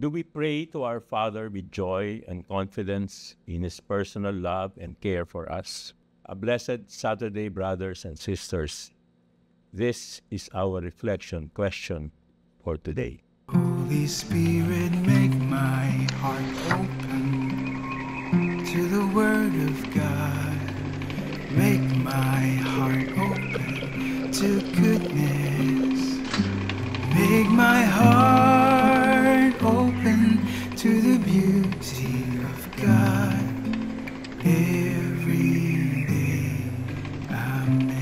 Do we pray to our Father with joy and confidence in His personal love and care for us? A blessed Saturday, brothers and sisters. This is our reflection question for today. Holy Spirit, make my heart open to the Word of God. Make my heart open to goodness. Make my heart open to the beauty of God every day. Amen.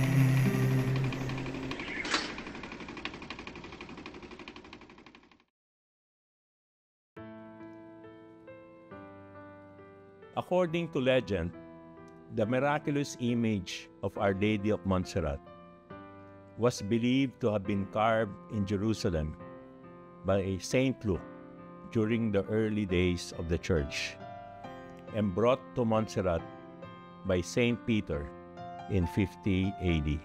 According to legend, the miraculous image of Our Lady of Montserrat was believed to have been carved in Jerusalem by Saint Luke during the early days of the Church and brought to Montserrat by Saint Peter in 50 AD.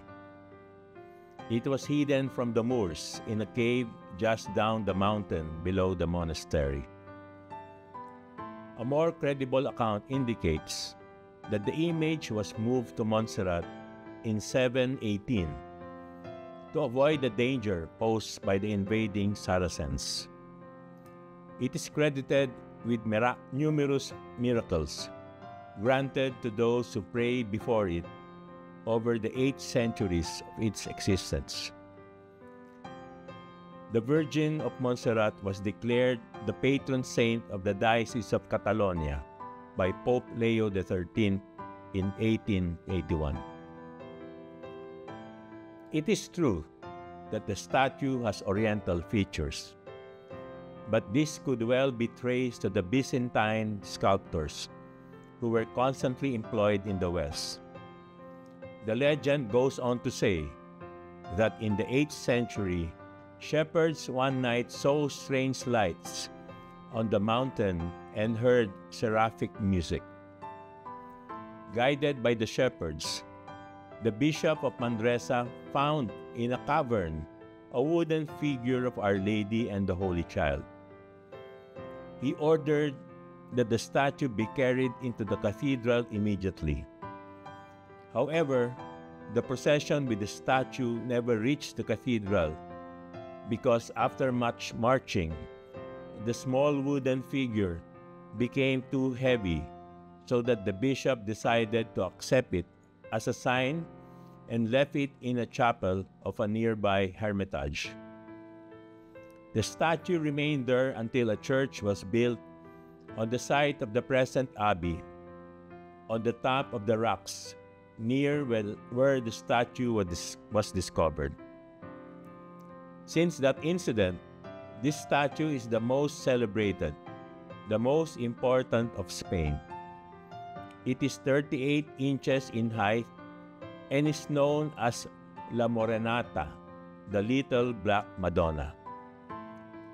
It was hidden from the Moors in a cave just down the mountain below the monastery. A more credible account indicates that the image was moved to Montserrat in 718 to avoid the danger posed by the invading Saracens. It is credited with numerous miracles granted to those who prayed before it over the 8 centuries of its existence. The Virgin of Montserrat was declared the patron saint of the Diocese of Catalonia by Pope Leo XIII in 1881. It is true that the statue has Oriental features, but this could well be traced to the Byzantine sculptors who were constantly employed in the West. The legend goes on to say that in the 8th century, shepherds one night saw strange lights on the mountain and heard seraphic music. Guided by the shepherds, the Bishop of Manresa found in a cavern a wooden figure of Our Lady and the Holy Child. He ordered that the statue be carried into the cathedral immediately. However, the procession with the statue never reached the cathedral because after much marching, the small wooden figure became too heavy so that the bishop decided to accept it as a sign and left it in a chapel of a nearby hermitage. The statue remained there until a church was built on the site of the present abbey, on the top of the rocks near where the statue was discovered. Since that incident, this statue is the most celebrated, the most important of Spain. It is 38 inches in height and is known as La Morenata, the Little Black Madonna.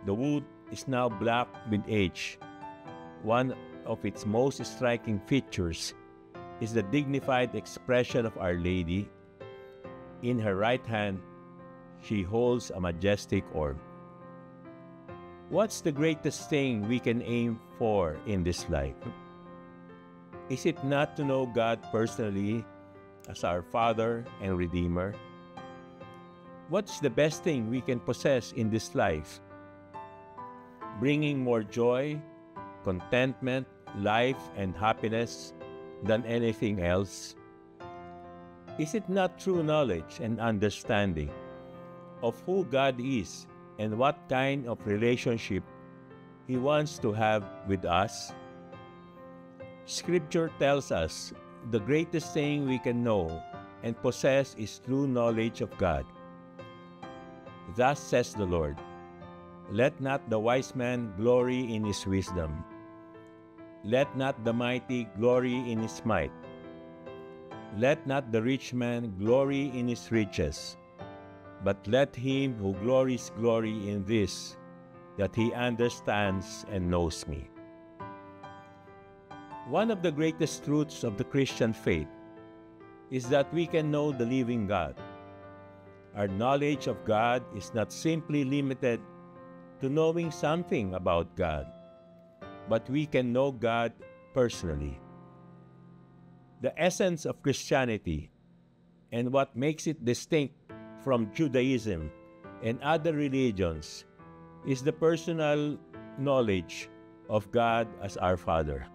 The wood is now black with age. One of its most striking features is the dignified expression of Our Lady. In her right hand, she holds a majestic orb. What's the greatest thing we can aim for in this life? Is it not to know God personally as our Father and Redeemer? What's the best thing we can possess in this life? Bringing more joy, contentment, life, and happiness than anything else? Is it not true knowledge and understanding of who God is and what kind of relationship He wants to have with us? Scripture tells us the greatest thing we can know and possess is true knowledge of God. Thus says the Lord, "Let not the wise man glory in his wisdom. Let not the mighty glory in his might. Let not the rich man glory in his riches. But let him who glories glory in this, that he understands and knows me." One of the greatest truths of the Christian faith is that we can know the living God. Our knowledge of God is not simply limited to knowing something about God, but we can know God personally. The essence of Christianity and what makes it distinct from Judaism and other religions is the personal knowledge of God as our Father.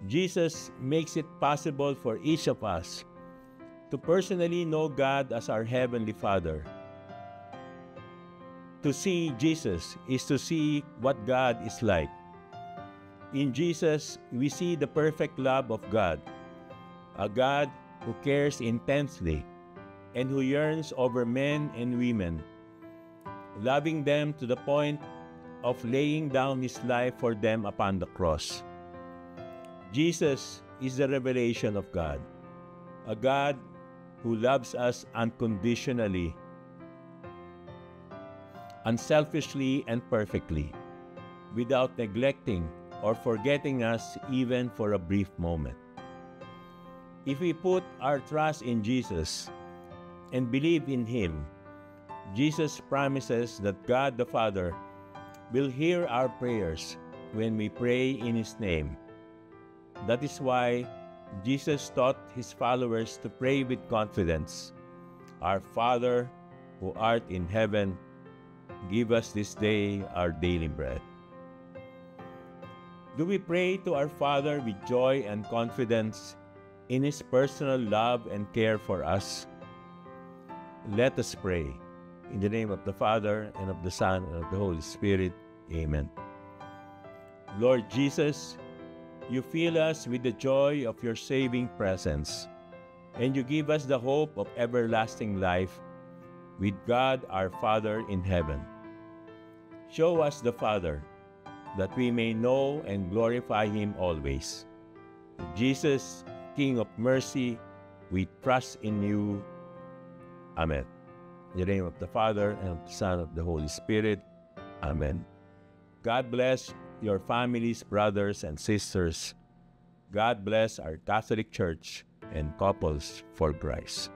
Jesus makes it possible for each of us to personally know God as our Heavenly Father. To see Jesus is to see what God is like. In Jesus, we see the perfect love of God, a God who cares intensely and who yearns over men and women, loving them to the point of laying down His life for them upon the cross. Jesus is the revelation of God, a God who loves us unconditionally, unselfishly, and perfectly, without neglecting or forgetting us even for a brief moment. If we put our trust in Jesus and believe in Him, Jesus promises that God the Father will hear our prayers when we pray in His name. That is why Jesus taught His followers to pray with confidence, "Our Father, who art in heaven, give us this day our daily bread." Do we pray to our Father with joy and confidence in His personal love and care for us? Let us pray. In the name of the Father, and of the Son, and of the Holy Spirit. Amen. Lord Jesus, You fill us with the joy of Your saving presence, and You give us the hope of everlasting life with God our Father in heaven. Show us the Father, that we may know and glorify Him always. Jesus, King of mercy, we trust in You. Amen. In the name of the Father, and of the Son, and of the Holy Spirit. Amen. God bless your families, brothers and sisters. God bless our Catholic Church and Couples for Christ.